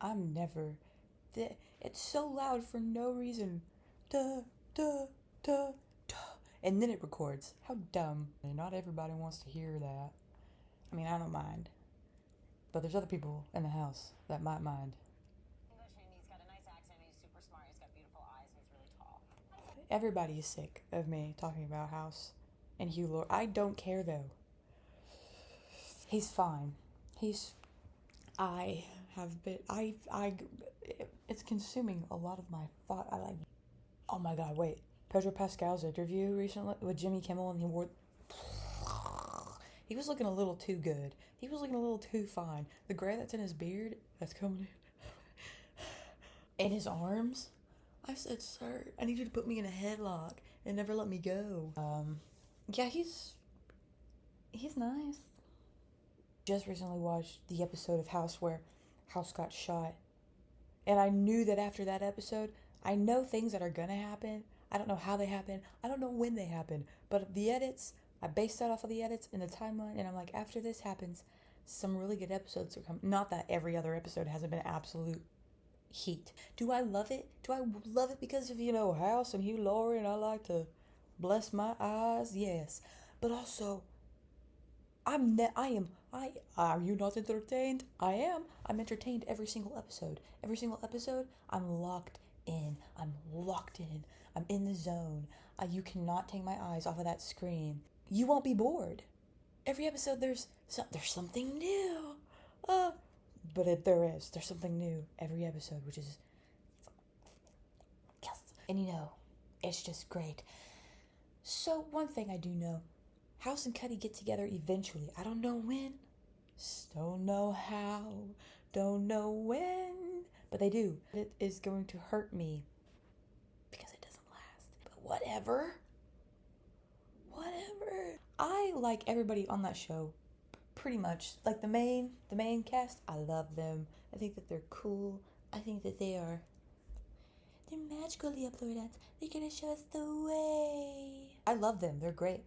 I'm never. It's so loud for no reason. Duh, duh, duh, duh. And then it records. How dumb. And not everybody wants to hear that. I mean, I don't mind. But there's other people in the house that might mind. English, and he's got a nice accent. He's super smart. He's got beautiful eyes. And he's really tall. Everybody is sick of me talking about House and Hugh Lord. I don't care though. He's fine. He's. I have been. It's consuming a lot of my thought. I like. Oh my god! Wait. Pedro Pascal's interview recently with Jimmy Kimmel, and he wore. He was looking a little too good. He was looking a little too fine. The gray that's in his beard, that's coming in. And his arms. I said, sir, I need you to put me in a headlock and never let me go. Yeah, he's nice. Just recently watched the episode of House where House got shot. And I knew that after that episode, I know things that are gonna happen. I don't know how they happen. I don't know when they happen. But the edits, I based that off of the edits in the timeline, and I'm like, after this happens, some really good episodes are coming. Not that every other episode hasn't been absolute heat. Do I love it? Do I love it because of, House and Hugh Laurie and I like to bless my eyes? Yes. But also, are you not entertained? I am. I'm entertained every single episode. Every single episode, I'm locked in. I'm locked in. I'm in the zone. You cannot take my eyes off of that screen. You won't be bored. Every episode, there's something new. There's something new every episode, which is yes. And it's just great. So one thing I do know, House and Cuddy get together eventually. I don't know when, don't know how, don't know when, but they do. It is going to hurt me because it doesn't last. But whatever. I like everybody on that show. Pretty much. Like the main cast, I love them. I think that they're cool. I think that they're magically up Lord Dance. They're gonna show us the way. I love them. They're great.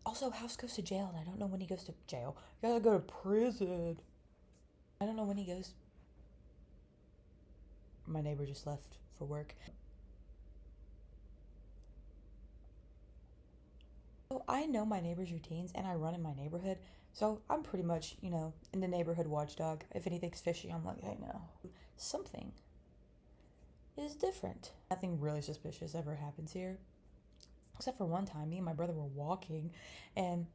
Also, House goes to jail, and I don't know when he goes to jail. You gotta go to prison. I don't know when he goes. My neighbor just left for work. So I know my neighbor's routines, and I run in my neighborhood. So I'm pretty much, in the neighborhood watchdog. If anything's fishy, I'm like, hey, no. Something is different. Nothing really suspicious ever happens here. Except for one time, me and my brother were walking the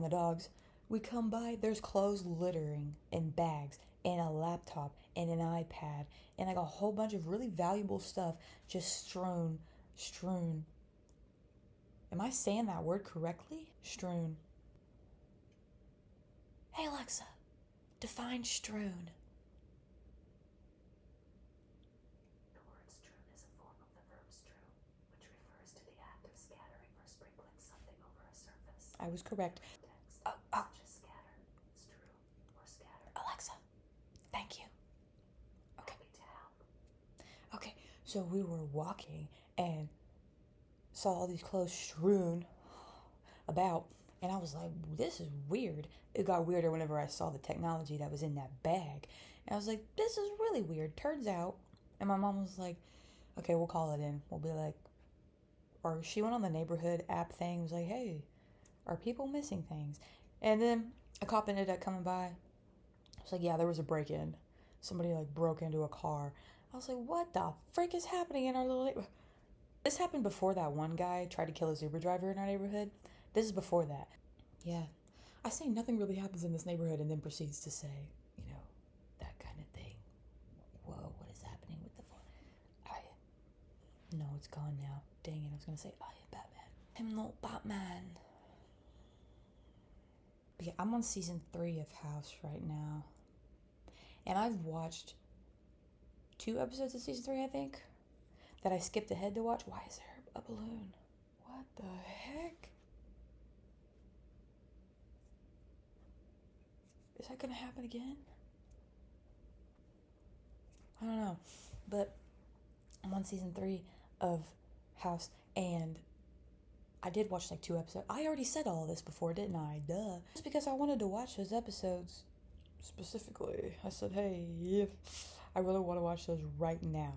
dogs. We come by, there's clothes littering and bags and a laptop and an iPad and like a whole bunch of really valuable stuff just strewn. Am I saying that word correctly? Strewn. Hey Alexa, define strewn. The word strewn is a form of the verb strew, which refers to the act of scattering or sprinkling something over a surface. I was correct. Text, such as scatter, strew, or scatter. Alexa, thank you. Okay. Happy to help. Okay, so we were walking and saw all these clothes strewn about, and I was like, this is weird. It got weirder whenever I saw the technology that was in that bag. And I was like, this is really weird. Turns out, and my mom was like, okay, we'll call it in. We'll be like, or she went on the neighborhood app thing, was like, hey, are people missing things? And then a cop ended up coming by. I was like, yeah, there was a break-in. Somebody broke into a car. I was like, what the frick is happening in our little neighborhood? This happened before that one guy tried to kill his Uber driver in our neighborhood. This is before that. Yeah. I say nothing really happens in this neighborhood and then proceeds to say, that kind of thing. Whoa, what is happening with the phone? No, it's gone now. Dang it, I was going to say, I am Batman. I'm not Batman. But yeah, I'm on season 3 of House right now. And I've watched 2 episodes of season 3, I think, that I skipped ahead to watch. Why is there a balloon? What the heck? Is that gonna happen again? I don't know. But I'm on season 3 of House, and I did watch 2 episodes. I already said all of this before, didn't I? Duh. Just because I wanted to watch those episodes specifically. I said, hey, I really want to watch those right now.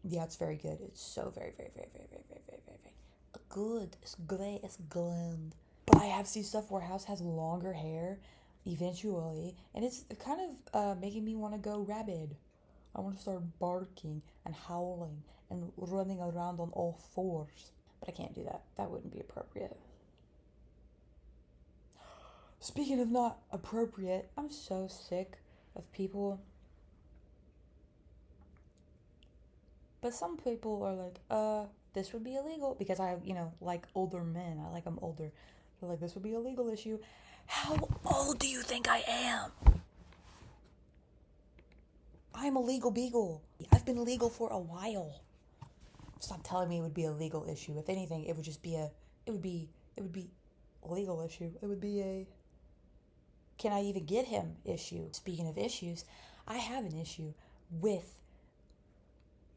Yeah, it's very good. It's so very, very, very, very, very, very, very, very, very good. It's great. It's glam. But I have seen stuff where House has longer hair eventually, and it's kind of making me want to go rabid. I want to start barking and howling and running around on all fours. But I can't do that. That wouldn't be appropriate. Speaking of not appropriate, I'm so sick of people. But some people are like, this would be illegal. Because I, like older men. I like them older. They're like, this would be a legal issue. How old do you think I am? I'm a legal beagle. I've been legal for a while. Stop telling me it would be a legal issue. If anything, it would just be a legal issue. It would be a, can I even get him issue? Speaking of issues, I have an issue with,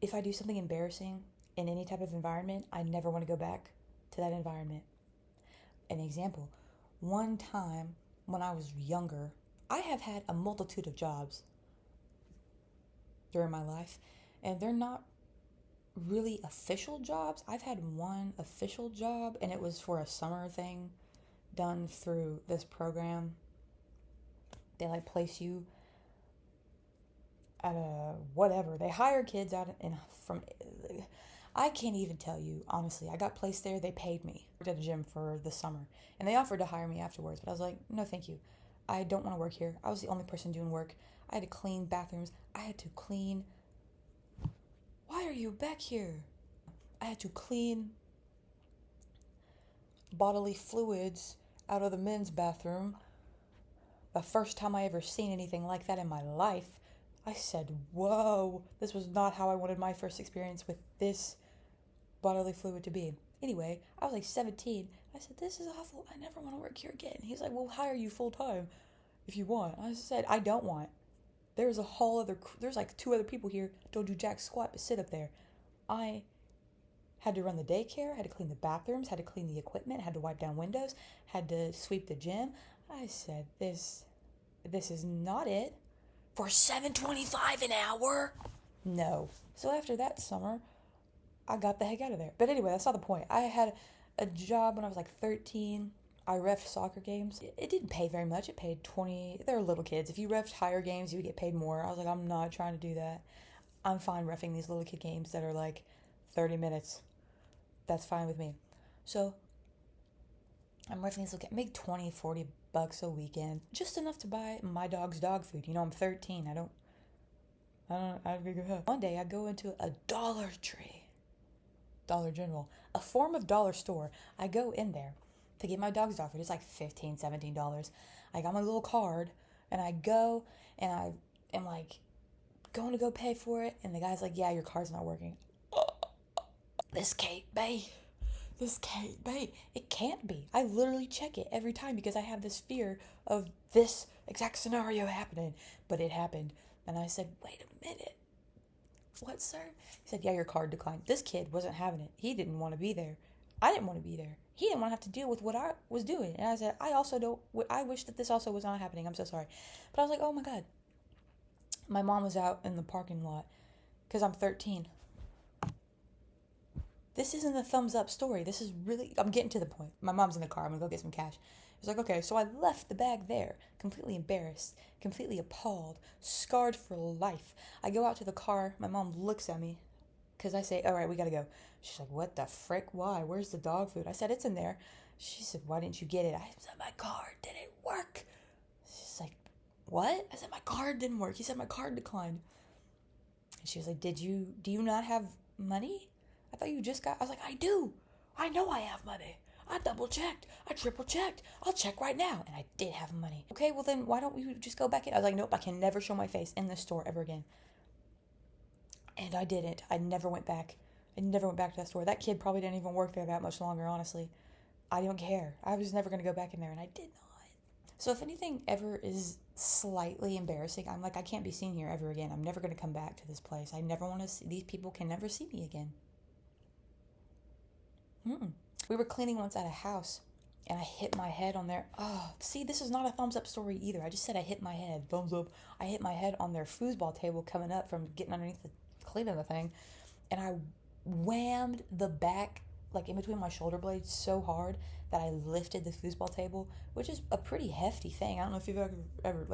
if I do something embarrassing in any type of environment, I never want to go back to that environment. An example, one time when I was younger, I have had a multitude of jobs during my life, and they're not really official jobs. I've had one official job, and it was for a summer thing done through this program. They place you at a whatever. They hire kids out from. I can't even tell you, honestly. I got placed there. They paid me. I worked at a gym for the summer, and they offered to hire me afterwards, but I was like, no, thank you. I don't want to work here. I was the only person doing work. I had to clean bathrooms. I had to clean. Why are you back here? I had to clean bodily fluids out of the men's bathroom. The first time I ever seen anything like that in my life, I said, whoa, this was not how I wanted my first experience with this bodily fluid to be. Anyway, I was 17. I said, this is awful. I never want to work here again. He's like, we'll hire you full time if you want. I said, I don't want. There's there's 2 other people here. Don't do jack squat, but sit up there. I had to run the daycare, had to clean the bathrooms, had to clean the equipment, had to wipe down windows, had to sweep the gym. I said, this is not it. For $7.25 an hour? No. So after that summer, I got the heck out of there. But anyway, that's not the point. I had a job when I was 13. I reffed soccer games. It didn't pay very much. It paid $20. They're little kids. If you reffed higher games, you would get paid more. I was like, I'm not trying to do that. I'm fine reffing these little kid games that are 30 minutes. That's fine with me. So I'm reffing these little kids. Make $20, $40 a weekend. Just enough to buy my dog's dog food. I'm 13. One day I go into a Dollar Tree. Dollar General. A form of dollar store. I go in there to get my dog's dog food. It's $15, $17. I got my little card, and I go, and I am going to go pay for it, and the guy's like, yeah, your card's not working. This can't be. It can't be. I literally check it every time because I have this fear of this exact scenario happening. But it happened. And I said, wait a minute. What, sir? He said, yeah, your card declined. This kid wasn't having it. He didn't want to be there. I didn't want to be there. He didn't want to have to deal with what I was doing. And I said, I wish that this also was not happening. I'm so sorry. But I was like, oh my God. My mom was out in the parking lot because I'm 13. This isn't a thumbs up story. This is really, I'm getting to the point. My mom's in the car. I'm going to go get some cash. It's like, okay, so I left the bag there, completely embarrassed, completely appalled, scarred for life. I go out to the car. My mom looks at me because I say, all right, we got to go. She's like, what the frick? Why? Where's the dog food? I said, it's in there. She said, why didn't you get it? I said, my card didn't work. She's like, what? I said, my card didn't work. He said, my card declined. And she was like, do you not have money? I thought you just got, I was like, I do. I know I have money. I double checked. I triple checked. I'll check right now. And I did have money. Okay, well then why don't we just go back in? I was like, nope, I can never show my face in this store ever again. And I didn't. I never went back. I never went back to that store. That kid probably didn't even work there that much longer, honestly. I don't care. I was never going to go back in there, and I did not. So if anything ever is slightly embarrassing, I'm like, I can't be seen here ever again. I'm never going to come back to this place. I never want to see, these people can never see me again. We were cleaning once at a house, and I hit my head on their, oh, see, this is not a thumbs up story either. I just said I hit my head, thumbs up. I hit my head on their foosball table coming up from getting underneath the cleaning the thing, and I whammed the back, like in between my shoulder blades so hard that I lifted the foosball table, which is a pretty hefty thing. I don't know if you've ever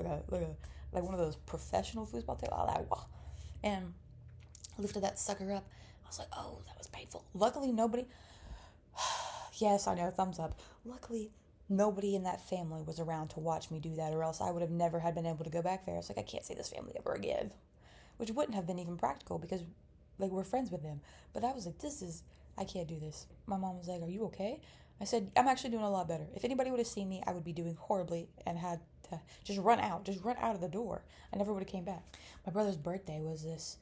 like one of those professional foosball tables, and lifted that sucker up. I was like, oh, that was painful. Luckily, nobody. Yes, I know, thumbs up. Luckily, nobody in that family was around to watch me do that, or else I would have never had been able to go back there. It's like, I can't see this family ever again, which wouldn't have been even practical because, like, we're friends with them. But I was like, I can't do this. My mom was like, are you okay? I said, I'm actually doing a lot better. If anybody would have seen me, I would be doing horribly and had to just run out of the door. I never would have came back. My brother's birthday was this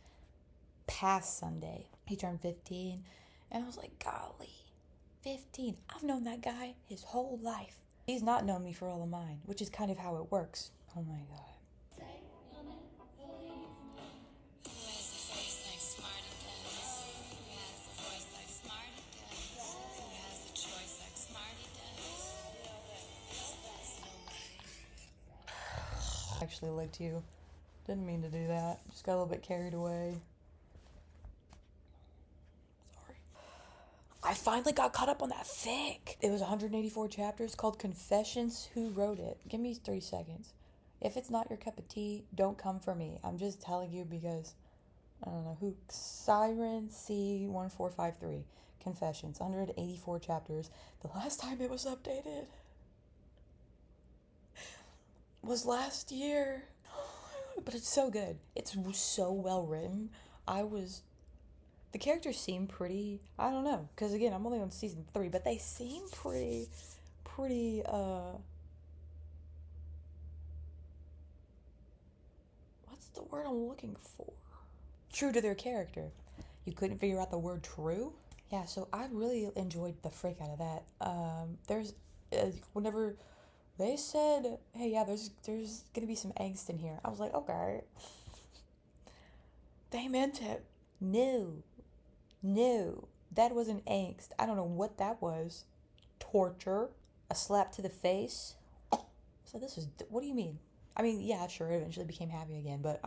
past Sunday. He turned 15, and I was like, golly, 15. I've known that guy his whole life. He's not known me for all of mine, which is kind of how it works. Oh my God. I actually licked you. Didn't mean to do that. Just got a little bit carried away. Sorry. I finally got caught up on that fic. It was 184 chapters called Confessions. Who wrote it? Give me 3 seconds. If it's not your cup of tea, don't come for me. I'm just telling you because I don't know who. Siren C1453. Confessions. 184 chapters. The last time it was updated was last year. But it's so good. It's so well written. The characters seem pretty, I don't know, because again, I'm only on season 3, but they seem pretty, what's the word I'm looking for? True to their character. You couldn't figure out the word true? Yeah, so I really enjoyed the frick out of that. Whenever they said, hey, yeah, there's gonna be some angst in here, I was like, okay. They meant it. No, that wasn't angst. I don't know what that was. Torture, a slap to the face. So what do you mean? I mean, yeah, sure, it eventually became happy again, but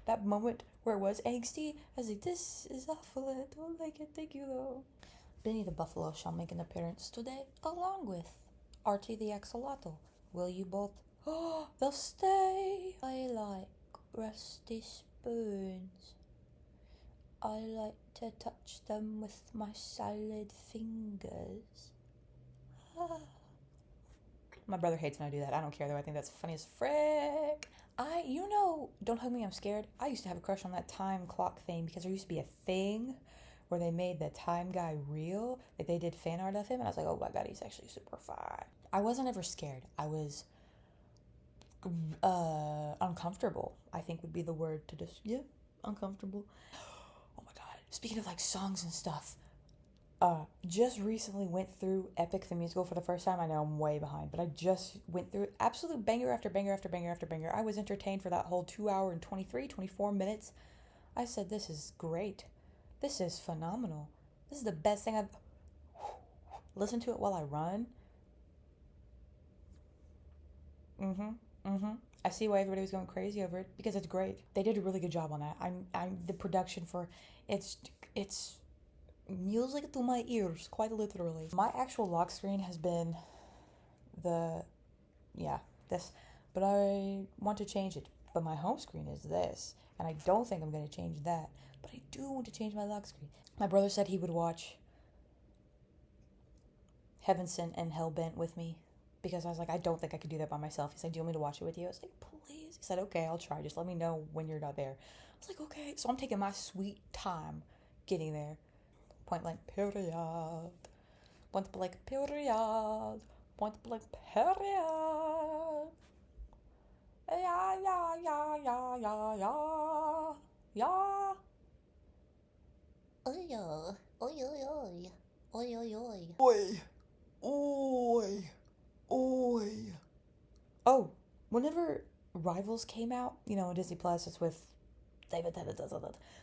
that moment where it was angsty, I was like, this is awful, I don't like it, thank you though. Benny the Buffalo shall make an appearance today, along with Artie the Axolotl. Will you both? Oh, they'll stay. I like rusty spoons. I like to touch them with my salad fingers. My brother hates when I do that. I don't care though. I think that's funny as frick. Don't Hug Me, I'm Scared. I used to have a crush on that time clock thing because there used to be a thing where they made the time guy real. Like they did fan art of him, and I was like, oh my God, he's actually super fine. I wasn't ever scared. I was uncomfortable, I think would be the word to just, uncomfortable. Oh my God. Speaking of like songs and stuff, just recently went through Epic the Musical for the first time. I know I'm way behind, but I just went through absolute banger after banger after banger after banger. I was entertained for that whole 2 hour and 24 minutes. I said, this is great. This is phenomenal. This is the best thing I've listened to it while I run. I see why everybody was going crazy over it because it's great. They did a really good job on that. I'm the production for it's music to my ears, quite literally. My actual lock screen has been this, but I want to change it. But my home screen is this, and I don't think I'm going to change that. But I do want to change my lock screen. My brother said he would watch Heaven Sent and Hellbent with me because I was like, I don't think I could do that by myself. He's like, do you want me to watch it with you? I was like, please. He said, okay, I'll try. Just let me know when you're not there. I was like, okay. So I'm taking my sweet time getting there. Point blank period. Point blank period. Point blank period. Yeah. Oi. Oh, whenever Rivals came out, on Disney Plus, it's with David.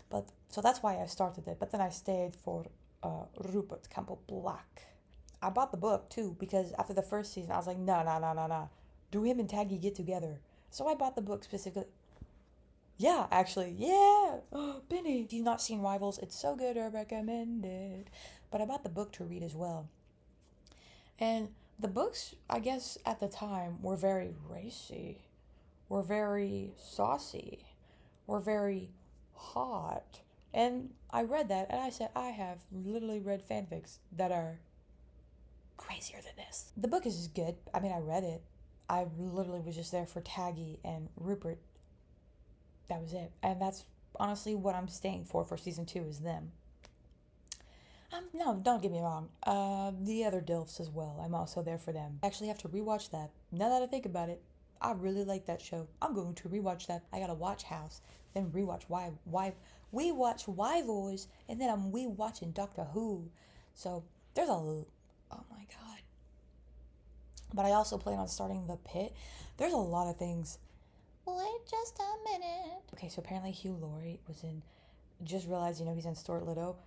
But so that's why I started it. But then I stayed for Rupert Campbell Black. I bought the book too because after the first season, I was like, no. Do him and Taggy get together? So I bought the book specifically. Yeah, actually, yeah. Oh, Benny. If you've not seen Rivals, it's so good, I recommend it. But I bought the book to read as well. And the books, I guess, at the time were very racy, were very saucy, were very hot. And I read that and I said, I have literally read fanfics that are crazier than this. The book is good. I mean, I read it. I literally was just there for Taggy and Rupert. That was it. And that's honestly what I'm staying for season 2 is them. No, don't get me wrong. The other DILFs as well. I'm also there for them. I actually have to rewatch that. Now that I think about it, I really like that show. I'm going to rewatch that. I gotta watch House, then rewatch we watch Rivals, and then I'm rewatching Doctor Who. So there's oh my god. But I also plan on starting The Pit. There's a lot of things. Wait just a minute. Okay, so apparently Hugh Laurie was in. Just realized, he's in Stuart Little.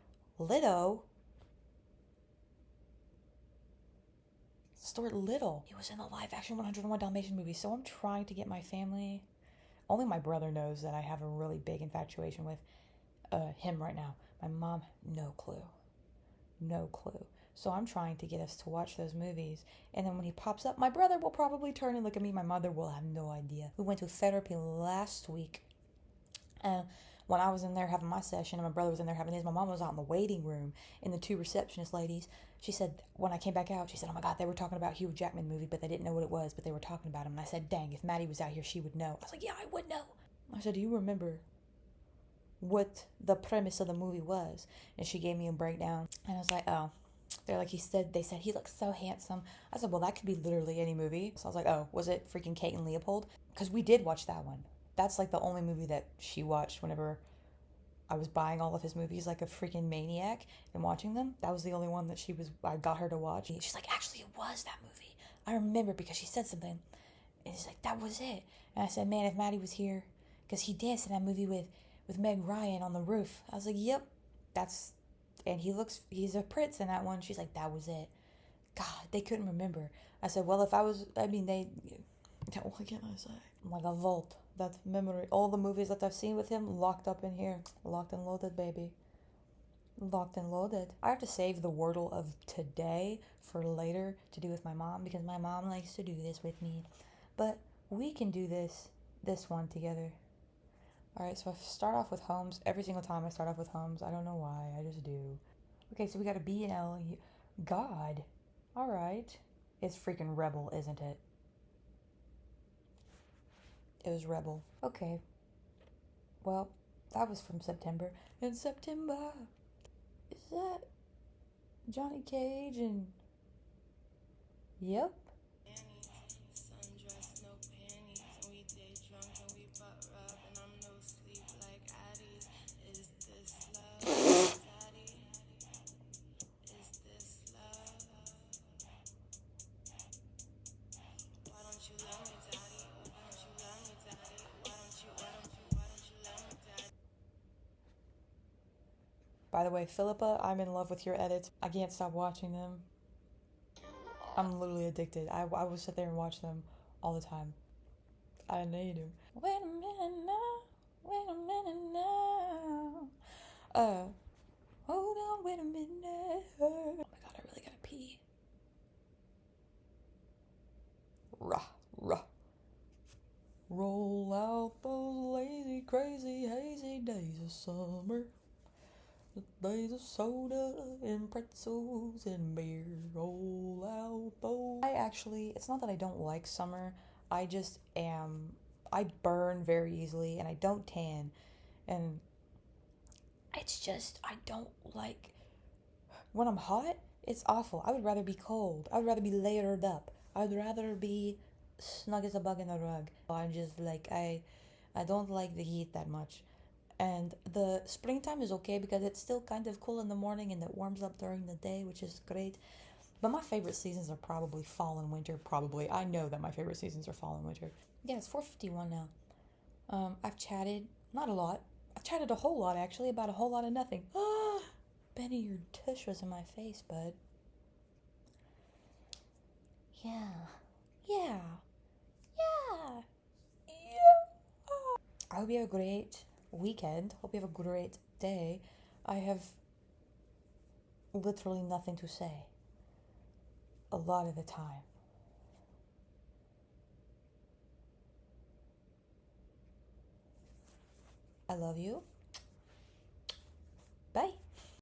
Stuart Little. He was in the live-action 101 Dalmatian movie, so I'm trying to get my family... Only my brother knows that I have a really big infatuation with him right now. My mom, no clue. No clue. So I'm trying to get us to watch those movies. And then when he pops up, my brother will probably turn and look at me. My mother will have no idea. We went to therapy last week. And when I was in there having my session and my brother was in there having his, my mom was out in the waiting room and the 2 receptionist ladies, she said, when I came back out, she said, oh my God, they were talking about Hugh Jackman movie, but they didn't know what it was, but they were talking about him. And I said, dang, if Maddie was out here, she would know. I was like, yeah, I would know. I said, do you remember what the premise of the movie was? And she gave me a breakdown. And I was like, oh. They said he looks so handsome. I said, well, that could be literally any movie. So I was like, oh, was it freaking Kate and Leopold? Because we did watch that one. That's like the only movie that she watched whenever I was buying all of his movies like a freaking maniac and watching them. That was the only one that I got her to watch. She's like, actually, it was that movie. I remember because she said something. And she's like, that was it. And I said, man, if Maddie was here, because he danced in that movie with Meg Ryan on the roof. I was like, yep, and he's a prince in that one. She's like, that was it. God, they couldn't remember. I said, well, what can I say? Like a vault. That's memory. All the movies that I've seen with him locked up in here. Locked and loaded, baby. Locked and loaded. I have to save the wordle of today for later to do with my mom because my mom likes to do this with me. But we can do this one together. Alright, so I start off with Holmes. Every single time I start off with Holmes. I don't know why. I just do. Okay, so we got a B and L. God. Alright. It's freaking Rebel, isn't it? It was Rebel. Okay. Well, that was from September. In September. Is that Johnny Cage and... Yep. By the way, Philippa, I'm in love with your edits. I can't stop watching them. I'm literally addicted. I will sit there and watch them all the time. I need them. Wait a minute now. Wait a minute now. Hold on, wait a minute. Oh my God, I really gotta pee. Rah. Roll out those lazy, crazy, hazy days of summer. The days of soda and pretzels and beer. Roll out those. It's not that I don't like summer. I burn very easily and I don't tan. And it's just, I don't like, when I'm hot, it's awful. I would rather be cold. I would rather be layered up. I would rather be snug as a bug in a rug. I'm just like, I don't like the heat that much. And the springtime is okay because it's still kind of cool in the morning and it warms up during the day, which is great. But my favorite seasons are probably fall and winter. Probably. I know that my favorite seasons are fall and winter. Yeah, it's 4:51 now. I've chatted, not a lot. I've chatted a whole lot, actually, about a whole lot of nothing. Benny, your tush was in my face, bud. Yeah. Yeah. Yeah. I hope you have a great weekend. Hope you have a great day. I have literally nothing to say a lot of the time. I love you. Bye.